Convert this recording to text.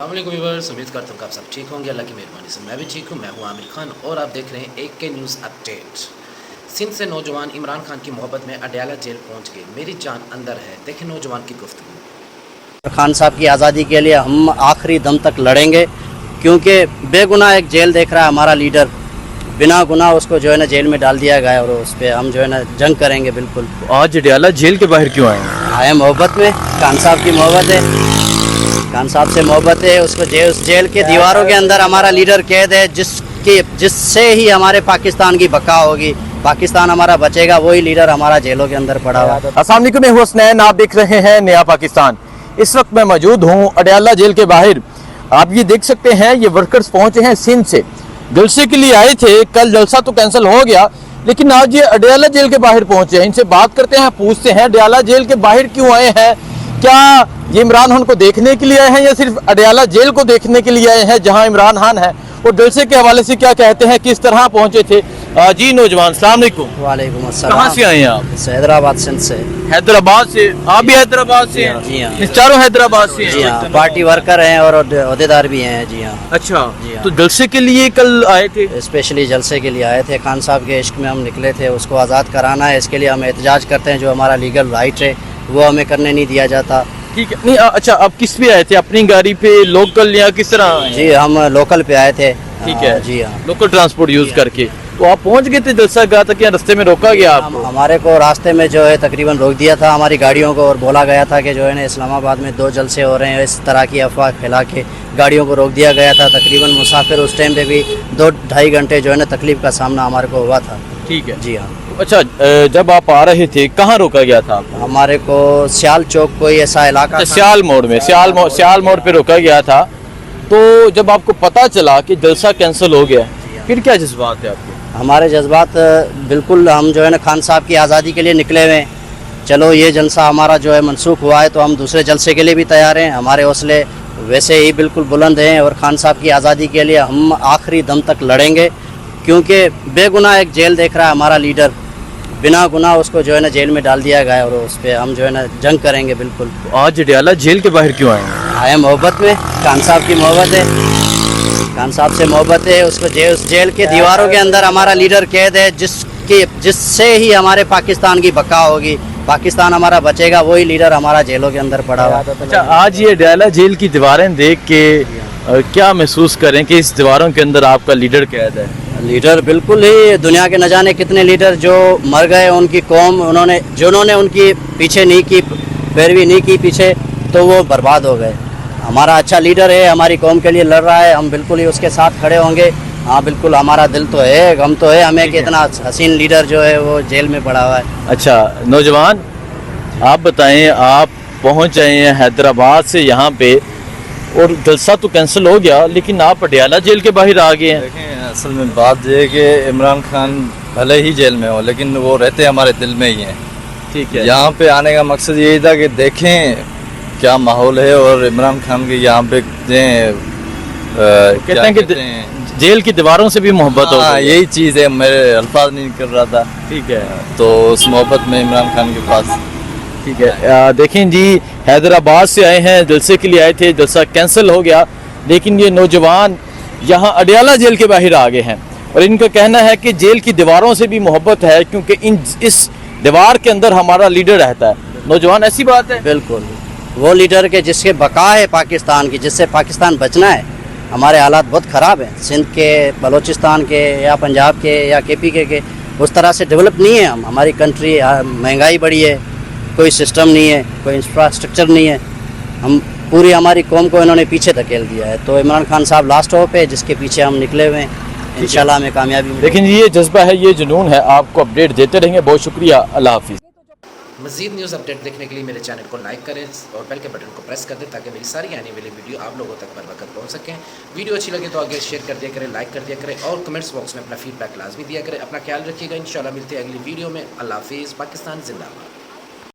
السلام علیکم ویورز، امید کرتا ہوں کہ آپ سب ٹھیک ہوں گے۔ اللہ کی مہربانی سے میں بھی ٹھیک ہوں۔ میں ہوں عامر خان اور آپ دیکھ رہے ہیں ایک کے نیوز اپڈیٹ۔ سندھ سے نوجوان عمران خان کی محبت میں اڈیالہ جیل پہنچ گئے، میری جان اندر ہے، دیکھیں نوجوان کی گفتگو۔ خان صاحب کی آزادی کے لیے ہم آخری دم تک لڑیں گے، کیونکہ بے گناہ ایک جیل دیکھ رہا ہے ہمارا لیڈر، بنا گناہ اس کو جو ہے نا جیل میں ڈال دیا گیا ہے، اور اس پہ ہم جو ہے نا جنگ کریں گے۔ بالکل آج اڈیالہ جیل کے باہر کیوں آئے ہیں؟ آئے محبت میں، خان صاحب کی محبت ہے، خان صاحب سے محبت ہے۔ اس کو اس جیل کے دیواروں کے اندر ہمارا لیڈر قید ہے، جس سے ہی ہمارے پاکستان کی بقا ہوگی، پاکستان ہمارا بچے گا، وہی لیڈر ہمارا جیلوں کے اندر پڑا ہوا ہے۔ السلام علیکم، میں ہوں حسنین، آپ دیکھ رہے ہیں نیا پاکستان۔ اس وقت میں موجود ہوں اڈیالہ جیل کے باہر۔ آپ یہ دیکھ سکتے ہیں، یہ ورکرز پہنچے ہیں سندھ سے، جلسے کے لیے آئے تھے۔ کل جلسہ تو کینسل ہو گیا، لیکن آج یہ اڈیالہ جیل کے باہر پہنچے ہیں۔ ان سے بات کرتے ہیں، پوچھتے ہیں اڈیالہ جیل کے باہر کیوں آئے ہیں، کیا یہ عمران خان کو دیکھنے کے لیے آئے ہیں یا صرف اڈیالہ جیل کو دیکھنے کے لیے آئے ہیں جہاں عمران خان ہے، اور جلسے کے حوالے سے کیا کہتے ہیں، کس طرح پہنچے تھے۔ جی نوجوان، السلام علیکم۔ وعلیکم السلام۔ کہاں سے آئے ہیں آپ؟ حیدرآباد سندھ سے۔ حیدرآباد سے؟ آپ بھی حیدرآباد سے ہیں؟ جی ہاں، چاروں حیدرآباد سے ہیں؟ جی ہاں، پارٹی ورکر ہیں اور عہدیدار بھی ہیں۔ جی ہاں، اچھا، جی ہاں۔ تو جلسے کے لیے کل آئے تھے؟ اسپیشلی جلسے کے لیے آئے تھے، خان صاحب کے عشق میں ہم نکلے تھے، اس کو آزاد کرانا ہے، اس کے لیے ہم احتجاج کرتے ہیں۔ جو ہمارا لیگل رائٹ ہے وہ ہمیں کرنے نہیں دیا جاتا۔ ٹھیک ہے، نہیں اچھا، آپ کس پہ آئے تھے؟ اپنی گاڑی پہ، لوکل یا کس طرح آئے ہیں؟ جی ہم لوکل پہ آئے تھے۔ ٹھیک ہے، جی ہاں، لوکل ٹرانسپورٹ یوز کر کے۔ تو آپ پہنچ گئے تھے جلسہ گاہ تک یا رستے میں روکا گیا آپ کو؟ ہمارے کو راستے میں جو ہے تقریباً روک دیا تھا ہماری گاڑیوں کو، اور بولا گیا تھا کہ جو ہے نا اسلام آباد میں 2 جلسے ہو رہے ہیں، اس طرح کی افواہ پھیلا کے گاڑیوں کو روک دیا گیا تھا۔ تقریباً مسافر اس ٹائم پہ بھی 2-2.5 گھنٹے جو ہے نا تکلیف کا سامنا ہمارے کو ہوا تھا۔ ٹھیک ہے، جی ہاں۔ اچھا، جب آپ آ رہے تھے کہاں روکا گیا تھا آپ کو؟ ہمارے کو سیال چوک کوئی ایسا علاقہ تھا، سیال موڑ میں، سیال موڑ پہ روکا گیا تھا۔ تو جب آپ کو پتا چلا کہ جلسہ کینسل ہو گیا، پھر کیا جذبات ہے آپ کے؟ ہمارے جذبات بالکل، ہم جو ہے نا خان صاحب کی آزادی کے لیے نکلے ہوئے ہیں۔ چلو یہ جلسہ ہمارا جو ہے منسوخ ہوا ہے تو ہم دوسرے جلسے کے لیے بھی تیار ہیں، ہمارے حوصلے ویسے ہی بالکل بلند ہیں، اور خان صاحب کی آزادی کے لیے ہم آخری دم تک لڑیں گے، کیونکہ بے گناہ ایک جیل دیکھ رہا ہے ہمارا لیڈر، بنا گناہ اس کو جو ہے نا جیل میں ڈال دیا گیا ہے، اور اس پہ ہم جو ہے نا جنگ کریں گے۔ بالکل آج اڈیالہ جیل کے باہر کیوں آئے ہیں؟ آئے محبت میں، خان صاحب کی محبت ہے، خان صاحب سے محبت ہے۔ اس کو اس جیل کے دیواروں کے اندر ہمارا لیڈر قید ہے، جس سے ہی ہمارے پاکستان کی بقا ہوگی، پاکستان ہمارا بچے گا، وہی لیڈر ہمارا جیلوں کے اندر پڑا ہوا ہے۔ اچھا، آج یہ اڈیالہ جیل کی دیواریں دیکھ کے کیا محسوس کریں کہ اس دیواروں کے اندر آپ کا لیڈر قید ہے؟ لیڈر بالکل ہی، دنیا کے نہ جانے کتنے لیڈر جو مر گئے، ان کی قوم جنہوں نے ان کی پیچھے نہیں کی، پیروی نہیں کی پیچھے، تو وہ برباد ہو گئے۔ ہمارا اچھا لیڈر ہے، ہماری قوم کے لیے لڑ رہا ہے، ہم بالکل ہی اس کے ساتھ کھڑے ہوں گے۔ ہاں بالکل، ہمارا دل تو ہے، غم تو ہے ہمیں کہ اتنا حسین لیڈر جو ہے وہ جیل میں پڑا ہوا ہے۔ اچھا نوجوان، آپ بتائیں، آپ پہنچ آئے ہیں حیدرآباد سے یہاں پہ، اور جلسہ تو کینسل ہو گیا، لیکن آپ اڈیالہ جیل کے باہر آ گئے ہیں۔ دیکھیں، اصل میں بات یہ ہے کہ عمران خان بھلے ہی جیل میں ہو، لیکن وہ رہتے ہمارے دل میں ہی ہیں۔ ٹھیک ہے، یہاں پہ آنے کا مقصد یہی تھا کہ دیکھیں کیا ماحول ہے، اور عمران خان کے یہاں پہ کہتے ہیں کہ جیل کی دیواروں سے بھی محبت ہو گئی۔ یہی چیز ہے، میرے الفاظ نہیں کر رہا تھا۔ ٹھیک ہے، تو اس محبت میں عمران خان کے پاس ٹھیک ہے۔ دیکھیں جی، حیدرآباد سے آئے ہیں، جلسے کے لیے آئے تھے، جلسہ کینسل ہو گیا، لیکن یہ نوجوان یہاں اڈیالہ جیل کے باہر آ گئے ہیں، اور ان کا کہنا ہے کہ جیل کی دیواروں سے بھی محبت ہے، کیونکہ اس دیوار کے اندر ہمارا لیڈر رہتا ہے۔ نوجوان، ایسی بات ہے؟ بالکل، وہ لیڈر کے جس کے بقا ہے پاکستان کی، جس سے پاکستان بچنا ہے۔ ہمارے حالات بہت خراب ہیں، سندھ کے، بلوچستان کے، یا پنجاب کے، یا کے پی کے اس طرح سے ڈیولپ نہیں ہے ہم۔ ہماری کنٹری، مہنگائی بڑھی ہے، کوئی سسٹم نہیں ہے، کوئی انفراسٹرکچر نہیں ہے، پوری ہماری قوم کو انہوں نے پیچھے دھکیل دیا ہے۔ تو عمران خان صاحب لاسٹ ہوپ ہے، جس کے پیچھے ہم نکلے ہوئے ہیں، انشاءاللہ ہمیں کامیابی ملے گی۔ لیکن یہ جذبہ ہے، یہ جنون ہے، آپ کو اپڈیٹ دیتے رہیں گے۔ بہت شکریہ، اللہ حافظ۔ مزید نیوز اپڈیٹ دیکھنے کے لیے میرے چینل کو لائک کریں اور بیل کے بٹن کو پریس کر دیں، تاکہ میری ساری آنے والی ویڈیو آپ لوگوں تک بر وقت پہنچ سکیں۔ ویڈیو اچھی لگے تو آگے شیئر کر دیا کریں، لائک کر دیا کریں، اور کمنٹس باکس میں اپنا فیڈ بیک لازمی دیا کریں۔ اپنا خیال رکھیے گا، انشاءاللہ ملتے ہیں اگلی ویڈیو میں۔ اللہ حافظ، پاکستان زندہ باد۔